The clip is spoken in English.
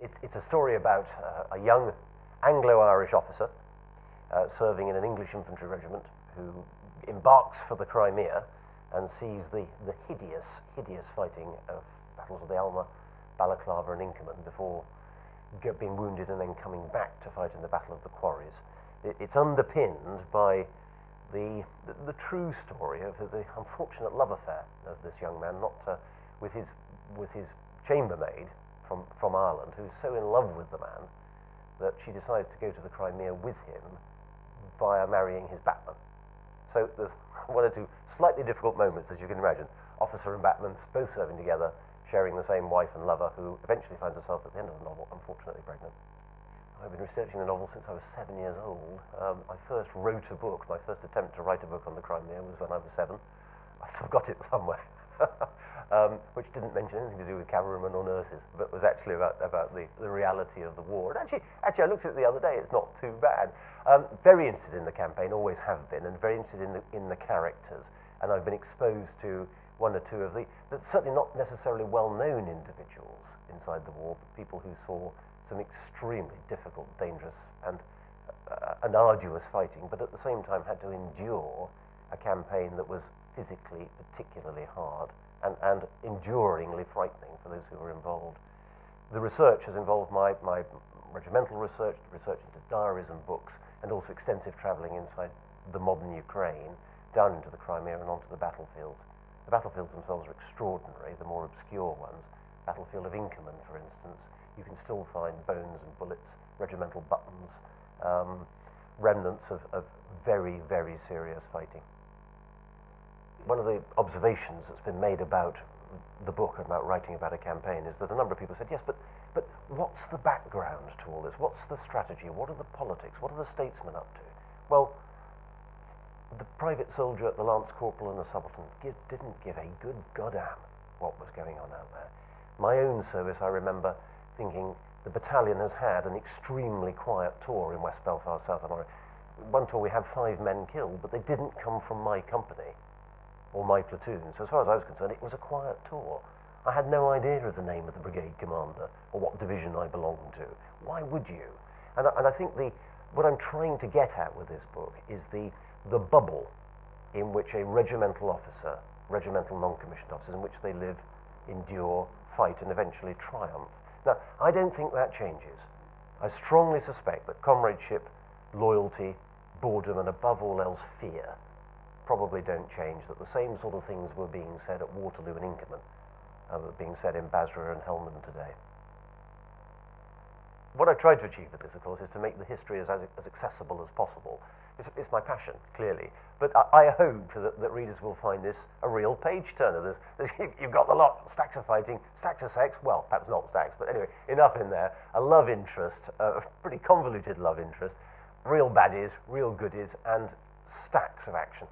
It's a story about a young Anglo-Irish officer serving in an English infantry regiment who embarks for the Crimea and sees the hideous fighting of battles of the Alma, Balaclava and Inkerman before being wounded and then coming back to fight in the Battle of the Quarries. It's underpinned by the true story of the unfortunate love affair of this young man, not with his chambermaid from Ireland, who's so in love with the man that she decides to go to the Crimea with him via marrying his batman. So there's one or two slightly difficult moments, as you can imagine. Officer and batman both serving together, sharing the same wife and lover, who eventually finds herself at the end of the novel unfortunately pregnant. I've been researching the novel since I was 7 years old. I first wrote a book. My first attempt to write a book on the Crimea was when I was 7. I've still got it somewhere, which didn't mention anything to do with cavalrymen or nurses, but was actually about the reality of the war. And actually, I looked at it the other day. It's not too bad. Very interested in the campaign, always have been, and very interested in the characters. And I've been exposed to one or two of certainly not necessarily well-known individuals inside the war, but people who saw some extremely difficult, dangerous, and arduous fighting, but at the same time had to endure a campaign that was physically particularly hard and enduringly frightening for those who were involved. The research has involved my regimental research into diaries and books, and also extensive travelling inside the modern Ukraine, down into the Crimea and onto the battlefields. The battlefields themselves are extraordinary, the more obscure ones. Battlefield of Inkerman, for instance, you can still find bones and bullets, regimental buttons, remnants of very, very serious fighting. One of the observations that's been made about the book, about writing about a campaign, is that a number of people said, yes, but what's the background to all this? What's the strategy? What are the politics? What are the statesmen up to? Well, the private soldier, the lance corporal and the subaltern didn't give a good goddamn what was going on out there. My own service, I remember thinking, the battalion has had an extremely quiet tour in West Belfast, South America. One tour we had 5 men killed, but they didn't come from my company or my platoon. So as far as I was concerned, it was a quiet tour. I had no idea of the name of the brigade commander or what division I belonged to. Why would you? And I think what I'm trying to get at with this book is the bubble in which a regimental officer, regimental non-commissioned officers, in which they live, endure, fight, and eventually triumph. Now, I don't think that changes. I strongly suspect that comradeship, loyalty, boredom, and above all else fear probably don't change, that the same sort of things were being said at Waterloo and Inkerman, were being said in Basra and Helmand today. What I've tried to achieve with this, of course, is to make the history as accessible as possible. It's my passion, clearly, but I hope that readers will find this a real page-turner. You've got the lot, stacks of fighting, stacks of sex, well, perhaps not stacks, but anyway, enough in there, a love interest, a pretty convoluted love interest, real baddies, real goodies, and stacks of action.